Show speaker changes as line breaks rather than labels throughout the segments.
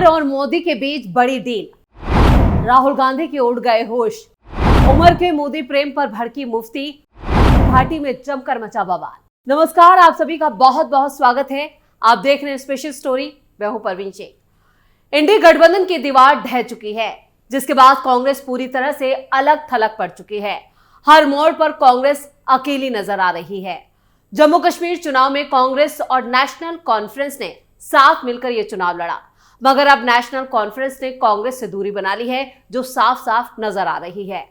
उमर और मोदी के बीच बड़ी डील, राहुल गांधी के उड़ गए होश, उमर के मोदी प्रेम पर भड़की मुफ्ती, घाटी में जमकर मचा बवाल। नमस्कार, आप सभी का बहुत बहुत स्वागत है। आप देख रहे हैं स्पेशल स्टोरी। मैं हूं परवीन शेख। इंडी गठबंधन की दीवार ढह चुकी है, जिसके बाद कांग्रेस पूरी तरह से अलग थलग पड़ चुकी है। हर मोड़ पर कांग्रेस अकेली नजर आ रही है। जम्मू कश्मीर चुनाव में कांग्रेस और नेशनल कॉन्फ्रेंस ने साथ मिलकर यह चुनाव लड़ा, मगर अब नेशनल कॉन्फ्रेंस ने कांग्रेस से दूरी बना ली है, जो साफ साफ नजर आ रही है।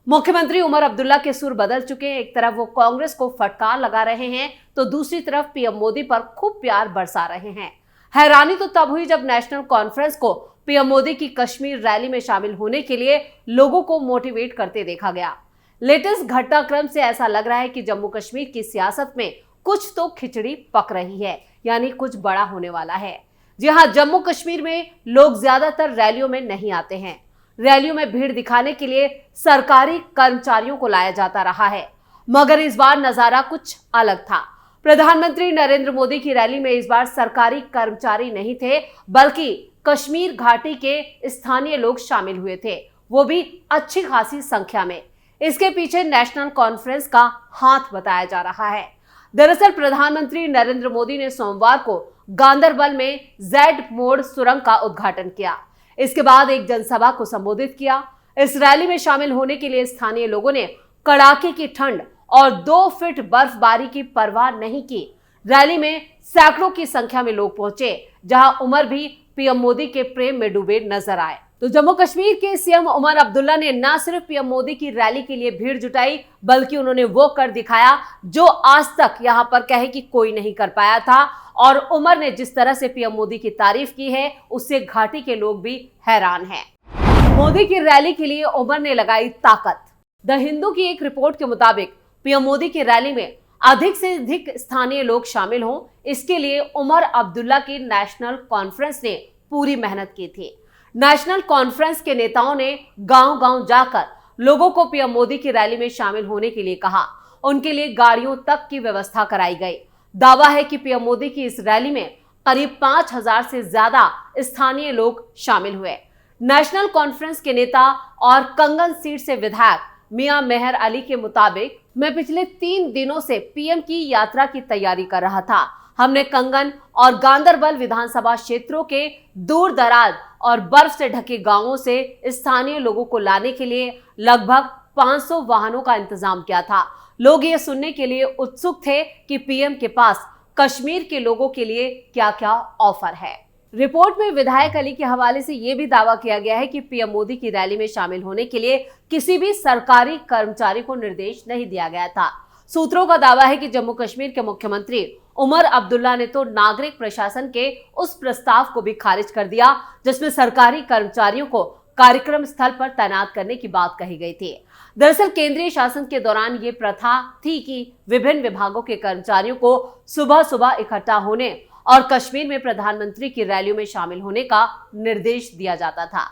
मुख्यमंत्री उमर अब्दुल्ला के सुर बदल चुके हैं। एक तरफ वो कांग्रेस को फटकार लगा रहे हैं, तो दूसरी तरफ पीएम मोदी पर खूब प्यार बरसा रहे हैं। हैरानी तो तब हुई जब नेशनल कॉन्फ्रेंस को पीएम मोदी की कश्मीर रैली में शामिल होने के लिए लोगों को मोटिवेट करते देखा गया। लेटेस्ट घटनाक्रम से ऐसा लग रहा है कि जम्मू कश्मीर की सियासत में कुछ तो खिचड़ी पक रही है, यानी कुछ बड़ा होने वाला है। जी हां, जम्मू कश्मीर में लोग ज्यादातर रैलियों में नहीं आते हैं। रैलियों में भीड़ दिखाने के लिए सरकारी कर्मचारियों को लाया जाता रहा है, मगर इस बार नजारा कुछ अलग था। प्रधानमंत्री नरेंद्र मोदी की रैली में इस बार सरकारी कर्मचारी नहीं थे, बल्कि कश्मीर घाटी के स्थानीय लोग शामिल हुए थे, वो भी अच्छी खासी संख्या में। इसके पीछे नेशनल कॉन्फ्रेंस का हाथ बताया जा रहा है। दरअसल प्रधानमंत्री नरेंद्र मोदी ने सोमवार को गांदरबल में जेड मोड़ सुरंग का उद्घाटन किया। इसके बाद एक जनसभा को संबोधित किया। इस रैली में शामिल होने के लिए स्थानीय लोगों ने कड़ाके की ठंड और 2 फीट बर्फबारी की परवाह नहीं की। रैली में सैकड़ों की संख्या में लोग पहुंचे, जहां उमर भी पीएम मोदी के प्रेम में डूबे नजर आए। तो जम्मू कश्मीर के सीएम उमर अब्दुल्ला ने न सिर्फ पीएम मोदी की रैली के लिए भीड़ जुटाई, बल्कि उन्होंने वो कर दिखाया जो आज तक यहां पर कहे कि कोई नहीं कर पाया था। और उमर ने जिस तरह से पीएम मोदी की तारीफ की है, उससे घाटी के लोग भी हैरान हैं। मोदी की रैली के लिए उमर ने लगाई ताकत। द हिंदू की एक रिपोर्ट के मुताबिक पीएम मोदी की रैली में अधिक से अधिक स्थानीय लोग शामिल हों, इसके लिए उमर अब्दुल्ला की नेशनल कॉन्फ्रेंस ने पूरी मेहनत की थी। नेशनल कॉन्फ्रेंस के नेताओं ने गांव-गांव जाकर लोगों को पीएम मोदी की रैली में शामिल होने के लिए कहा। उनके लिए गाड़ियों तक की व्यवस्था कराई गई। दावा है कि पीएम मोदी की इस रैली में करीब 5000 से ज्यादा स्थानीय लोग शामिल हुए। नेशनल कॉन्फ्रेंस के नेता और कंगन सीट से विधायक मियां मेहर अली के मुताबिक, मैं पिछले 3 दिनों से पीएम की यात्रा की तैयारी कर रहा था। हमने कंगन और गांदरबल विधानसभा क्षेत्रों के दूर दराज और बर्फ से ढके गांवों से स्थानीय लोगों को लाने के लिए लगभग 500 वाहनों का इंतजाम किया था। लोग ये सुनने के लिए उत्सुक थे कि पीएम के पास कश्मीर के लोगों के लिए क्या क्या ऑफर है। रिपोर्ट में विधायक अली के हवाले से यह भी दावा किया गया है कि पीएम मोदी की रैली में शामिल होने के लिए किसी भी सरकारी कर्मचारी को निर्देश नहीं दिया गया था। सूत्रों का दावा है कि जम्मू कश्मीर के मुख्यमंत्री उमर अब्दुल्ला ने तो नागरिक प्रशासन के उस प्रस्ताव को भी खारिज कर दिया, जिसमें सरकारी कर्मचारियों को कार्यक्रम स्थल पर तैनात करने की बात कही गई थी। दरअसल केंद्रीय शासन के दौरान ये प्रथा थी कि विभिन्न विभागों के कर्मचारियों को सुबह सुबह इकट्ठा होने और कश्मीर में प्रधानमंत्री की रैलियों में शामिल होने का निर्देश दिया जाता था।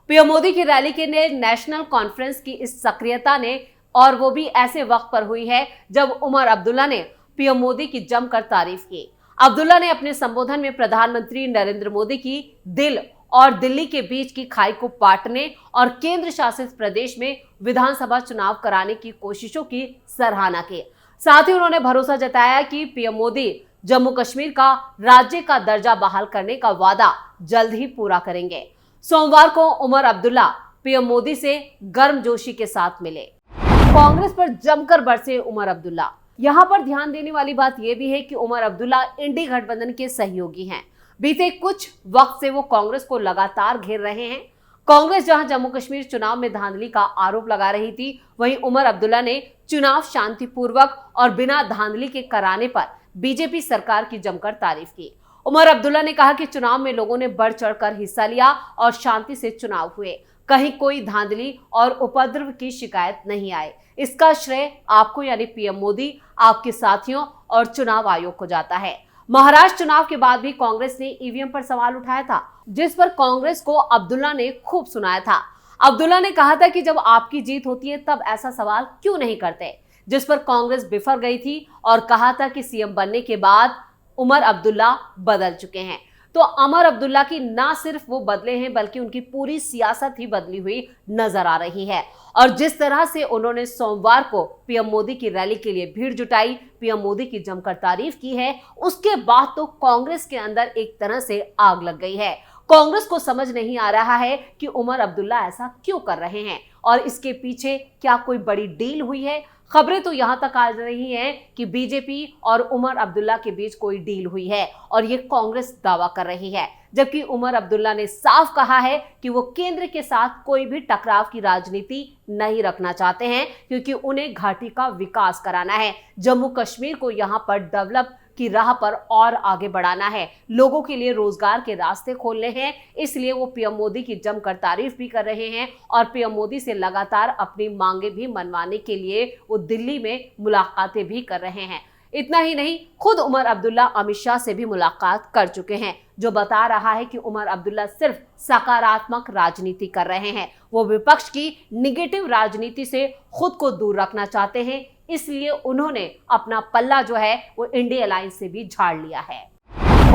पीएम मोदी की रैली के लिए नेशनल कॉन्फ्रेंस की इस सक्रियता ने, और वो भी ऐसे वक्त पर हुई है जब उमर अब्दुल्ला ने पीएम मोदी की जमकर तारीफ की। अब्दुल्ला ने अपने संबोधन में प्रधानमंत्री नरेंद्र मोदी की दिल और दिल्ली के बीच की खाई को पाटने और केंद्र शासित प्रदेश में विधानसभा चुनाव कराने की कोशिशों की सराहना की। साथ ही उन्होंने भरोसा जताया कि पीएम मोदी जम्मू कश्मीर का राज्य का दर्जा बहाल करने का वादा जल्द ही पूरा करेंगे। सोमवार को उमर अब्दुल्ला पीएम मोदी से गर्मजोशी के साथ मिले। कांग्रेस पर जमकर बरसे उमर अब्दुल्ला। यहाँ पर ध्यान देने वाली बात यह भी है कि उमर अब्दुल्ला इंडी गठबंधन के सहयोगी हैं। बीते कुछ वक्त से वो कांग्रेस को लगातार घेर रहे हैं। कांग्रेस जहां जम्मू कश्मीर चुनाव में धांधली का आरोप लगा रही थी, वहीं उमर अब्दुल्ला ने चुनाव शांतिपूर्वक और बिना धांधली के कराने पर बीजेपी सरकार की जमकर तारीफ की। उमर अब्दुल्ला ने कहा कि चुनाव में लोगों ने बढ़ चढ़कर हिस्सा लिया और शांति से चुनाव हुए। कहीं कोई धांधली और उपद्रव की शिकायत नहीं आए। इसका श्रेय आपको यानी पीएम मोदी, आपके साथियों और चुनाव आयोग को जाता है। महाराष्ट्र चुनाव के बाद भी कांग्रेस ने ईवीएम पर सवाल उठाया था, जिस पर कांग्रेस को अब्दुल्ला ने खूब सुनाया था। अब्दुल्ला ने कहा था कि जब आपकी जीत होती है तब ऐसा सवाल क्यों नहीं करते, जिस पर कांग्रेस बिफर गई थी और कहा था कि सीएम बनने के बाद उमर अब्दुल्ला बदल चुके हैं। तो उमर अब्दुल्ला की ना सिर्फ वो बदले हैं बल्कि उनकी पूरी सियासत ही बदली हुई नजर आ रही है। और जिस तरह से उन्होंने सोमवार को पीएम मोदी की रैली के लिए भीड़ जुटाई, पीएम मोदी की जमकर तारीफ की है, उसके बाद तो कांग्रेस के अंदर एक तरह से आग लग गई है। कांग्रेस को समझ नहीं आ रहा है कि उमर अब्दुल्ला ऐसा क्यों कर रहे हैं और इसके पीछे क्या कोई बड़ी डील हुई है। खबरें तो यहां तक आ रही हैं कि बीजेपी और उमर अब्दुल्ला के बीच कोई डील हुई है और ये कांग्रेस दावा कर रही है, जबकि उमर अब्दुल्ला ने साफ कहा है कि वो केंद्र के साथ कोई भी टकराव की राजनीति नहीं रखना चाहते हैं, क्योंकि उन्हें घाटी का विकास कराना है, जम्मू कश्मीर को यहां पर डेवलप की राह पर और आगे बढ़ाना है, लोगों के लिए रोजगार के रास्ते खोलने हैं। इसलिए वो पीएम मोदी की जमकर तारीफ भी कर रहे हैं और पीएम मोदी से लगातार अपनी मांगे भी मनवाने के लिए वो दिल्ली में मुलाकातें भी कर रहे हैं। इतना ही नहीं, खुद उमर अब्दुल्ला अमित शाह से भी मुलाकात कर चुके हैं, जो बता रहा है कि उमर अब्दुल्ला सिर्फ सकारात्मक राजनीति कर रहे हैं। वो विपक्ष की निगेटिव राजनीति से खुद को दूर रखना चाहते हैं, इसलिए उन्होंने अपना पल्ला जो है वो इंडिया अलायंस से भी झाड़ लिया है।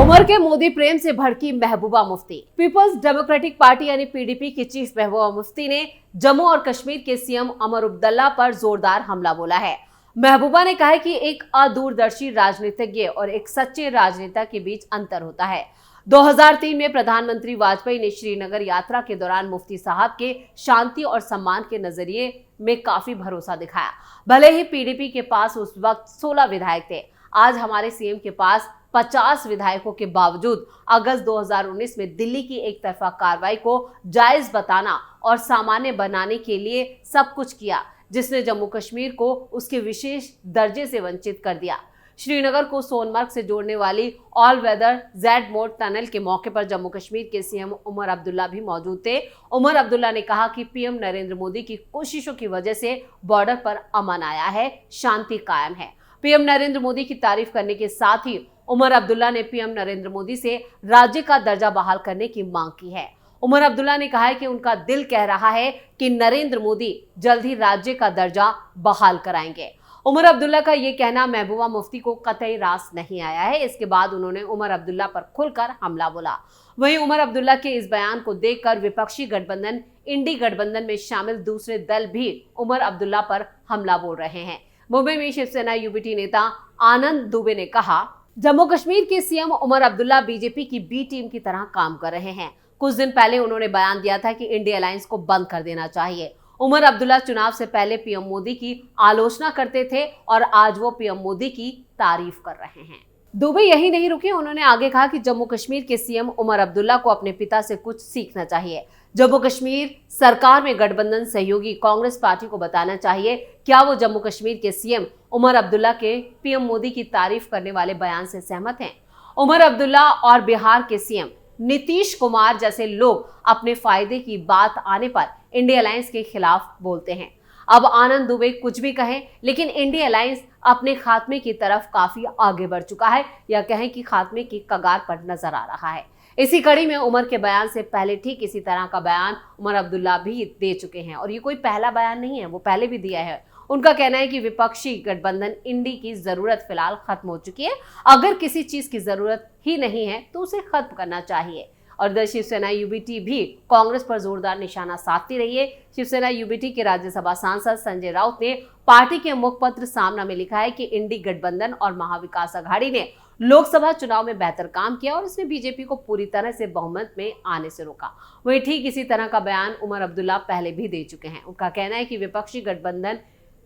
उमर के मोदी प्रेम से भड़की Mehbooba Mufti. Peoples democratic party यानी पीडीपी की चीफ महबूबा मुफ्ती ने जम्मू और कश्मीर के सीएम उमर अब्दुल्ला पर जोरदार हमला बोला है। महबूबा ने कहा है कि एक अदूरदर्शी राजनीतिज्ञ और एक सच्चे राजनेता के बीच अंतर होता है। 2003 में प्रधानमंत्री वाजपेयी ने श्रीनगर यात्रा के दौरान मुफ्ती साहब के शांति और सम्मान के नजरिए में काफी भरोसा दिखाया। भले ही पीडीपी के पास उस वक्त 16 विधायक थे, आज हमारे सीएम के पास 50 विधायकों के बावजूद अगस्त 2019 में दिल्ली की एक तरफा कार्रवाई को जायज बताना और सामान्य बनाने के लिए सब कुछ किया, जिसने जम्मू कश्मीर को उसके विशेष दर्जे से वंचित कर दिया। श्रीनगर को सोनमर्ग से जोड़ने वाली all weather Z Morh tunnel के मौके पर जम्मू कश्मीर के सीएम उमर अब्दुल्ला भी मौजूद थे। उमर अब्दुल्ला ने कहा कि पीएम नरेंद्र मोदी की कोशिशों की वजह से बॉर्डर पर अमन आया है, शांति कायम है। पीएम नरेंद्र मोदी की तारीफ करने के साथ ही उमर अब्दुल्ला ने पीएम नरेंद्र मोदी से राज्य का दर्जा बहाल करने की मांग की है। उमर अब्दुल्ला ने कहा है कि उनका दिल कह रहा है कि नरेंद्र मोदी जल्द ही राज्य का दर्जा बहाल कराएंगे। उमर अब्दुल्ला का ये कहना महबूबा मुफ्ती को कतई रास नहीं आया है। इसके बाद उन्होंने उमर अब्दुल्ला पर खुलकर हमला बोला। वहीं उमर अब्दुल्ला के इस बयान को देखकर विपक्षी गठबंधन इंडी गठबंधन में शामिल दूसरे दल भी उमर अब्दुल्ला पर हमला बोल रहे हैं। मुंबई में शिवसेना यूबीटी नेता आनंद दुबे ने कहा, जम्मू कश्मीर के सीएम उमर अब्दुल्ला बीजेपी की बी टीम की तरह काम कर रहे हैं। कुछ दिन पहले उन्होंने बयान दिया था कि इंडिया अलायंस को बंद कर देना चाहिए। उमर अब्दुल्ला चुनाव से पहले पीएम मोदी की आलोचना करते थे और आज वो पीएम मोदी की तारीफ कर रहे हैं। दुबे यही नहीं रुके, उन्होंने आगे कहा कि जम्मू कश्मीर के सीएम उमर अब्दुल्ला को अपने पिता से कुछ सीखना चाहिए। जम्मू कश्मीर सरकार में गठबंधन सहयोगी कांग्रेस पार्टी को बताना चाहिए, क्या वो जम्मू कश्मीर के सीएम उमर अब्दुल्ला के पीएम मोदी की तारीफ करने वाले बयान से सहमत हैं। उमर अब्दुल्ला और बिहार के सीएम नीतीश कुमार जैसे लोग अपने फायदे की बात आने पर इंडिया अलायंस के खिलाफ बोलते हैं। अब आनंद दुबे कुछ भी कहें, लेकिन इंडिया अलायंस अपने खात्मे की तरफ काफी आगे बढ़ चुका है, या कहें कि खात्मे की कगार पर नजर आ रहा है। इसी कड़ी में उमर के बयान से पहले ठीक इसी तरह का बयान उमर अब्दुल्ला भी दे चुके हैं और ये कोई पहला बयान नहीं है, वो पहले भी दिया है। उनका कहना है कि विपक्षी गठबंधन इंडी की जरूरत फिलहाल खत्म हो चुकी है, अगर किसी चीज की जरूरत ही नहीं है तो उसे खत्म करना चाहिए। और इधर शिवसेना यूबीटी भी कांग्रेस पर जोरदार निशाना साधती रही है। शिवसेना यूबीटी के राज्यसभा सांसद संजय राउत ने पार्टी के मुखपत्र सामना में लिखा है कि इंडी गठबंधन और महाविकास अघाड़ी ने लोकसभा चुनाव में बेहतर काम किया और इसने बीजेपी को पूरी तरह से बहुमत में आने से रोका। वहीं ठीक इसी तरह का बयान उमर अब्दुल्ला पहले भी दे चुके हैं। उनका कहना है कि विपक्षी गठबंधन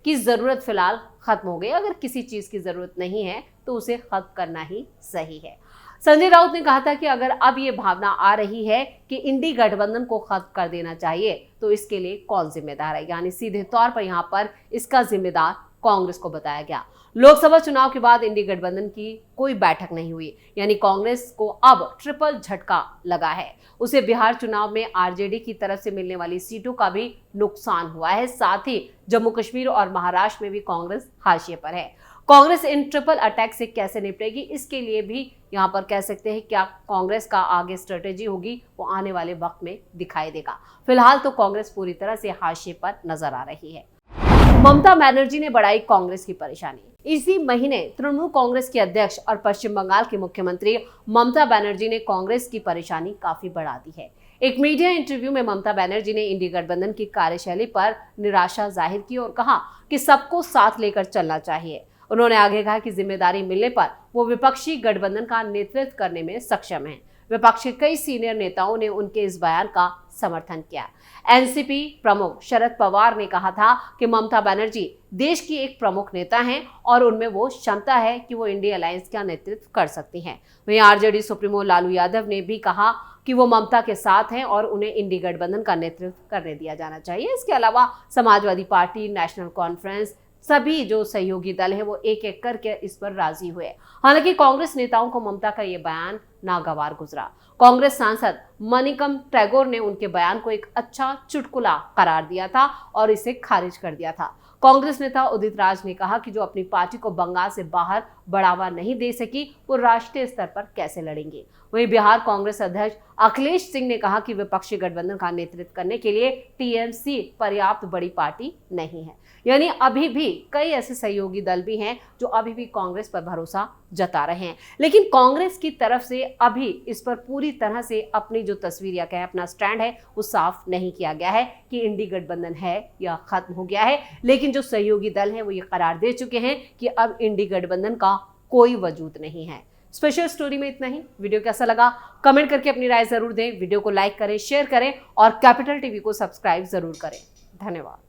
की जरूरत फिलहाल खत्म हो गई, अगर किसी चीज की जरूरत नहीं है तो उसे खत्म करना ही सही है। संजय राउत ने कहा था कि अगर अब ये भावना आ रही है कि इंडी गठबंधन को खत्म कर देना चाहिए तो इसके लिए कौन जिम्मेदार है, यानी सीधे तौर पर यहाँ पर इसका जिम्मेदार कांग्रेस को बताया गया। लोकसभा चुनाव के बाद इंडी गठबंधन की कोई बैठक नहीं हुई, यानी कांग्रेस को अब ट्रिपल झटका लगा है। उसे बिहार चुनाव में आरजेडी की तरफ से मिलने वाली सीटों का भी नुकसान हुआ है, साथ ही जम्मू कश्मीर और महाराष्ट्र में भी कांग्रेस हाशिए पर है। कांग्रेस इन ट्रिपल अटैक से कैसे निपटेगी, इसके लिए भी यहाँ पर कह सकते हैं क्या कांग्रेस का आगे स्ट्रेटेजी होगी वो आने वाले वक्त में दिखाई देगा। फिलहाल तो कांग्रेस पूरी तरह से हाशिए पर नजर आ रही है। ममता बनर्जी ने बढ़ाई कांग्रेस की परेशानी। इसी महीने तृणमूल कांग्रेस के अध्यक्ष और पश्चिम बंगाल की मुख्यमंत्री ममता बनर्जी ने कांग्रेस की परेशानी काफी बढ़ा दी है। एक मीडिया इंटरव्यू में ममता बनर्जी ने इंडी गठबंधन की कार्यशैली पर निराशा जाहिर की और कहा कि सबको साथ लेकर चलना चाहिए। उन्होंने आगे कहा कि जिम्मेदारी मिलने पर वो विपक्षी गठबंधन का नेतृत्व करने में सक्षम हैं। विपक्ष के कई सीनियर नेताओं ने उनके इस बयान का समर्थन किया। एनसीपी प्रमुख शरद पवार ने कहा था कि ममता बनर्जी देश की एक प्रमुख नेता हैं और उनमें वो क्षमता है कि वो इंडिया अलायंस का नेतृत्व कर सकती हैं। वहीं आरजेडी सुप्रीमो लालू यादव ने भी कहा कि वो ममता के साथ हैं और उन्हें इंडी गठबंधन का नेतृत्व करने दिया जाना चाहिए। इसके अलावा समाजवादी पार्टी, नेशनल कॉन्फ्रेंस, सभी जो सहयोगी दल है वो एक एक करके इस पर राजी हुए। हालांकि कांग्रेस नेताओं को ममता का ये बयान नागवार गुजरा। कांग्रेस सांसद मणिकम टैगोर ने उनके बयान को एक अच्छा चुटकुला करार दिया था और इसे खारिज कर दिया था। कांग्रेस नेता उदित राज ने कहा कि जो अपनी पार्टी को बंगाल से बाहर बढ़ावा नहीं दे सकी वो राष्ट्रीय स्तर पर कैसे लड़ेंगे। वहीं बिहार कांग्रेस अध्यक्ष अखिलेश सिंह ने कहा कि विपक्षी गठबंधन का नेतृत्व करने के लिए टीएमसी पर्याप्त बड़ी पार्टी नहीं है। यानी अभी भी कई ऐसे सहयोगी दल भी हैं जो अभी भी कांग्रेस पर भरोसा जता रहे हैं, लेकिन कांग्रेस की तरफ से अभी इस पर पूरी तरह से अपनी जो तस्वीर या कहे अपना स्टैंड है वो साफ नहीं किया गया है कि इंडी गठबंधन है या खत्म हो गया है। लेकिन जो सहयोगी दल हैं वो ये करार दे चुके हैं कि अब इंडी गठबंधन का कोई वजूद नहीं है। स्पेशल स्टोरी में इतना ही। वीडियो कैसा लगा कमेंट करके अपनी राय जरूर दें। वीडियो को लाइक करें, शेयर करें और कैपिटल टीवी को सब्सक्राइब जरूर करें। धन्यवाद।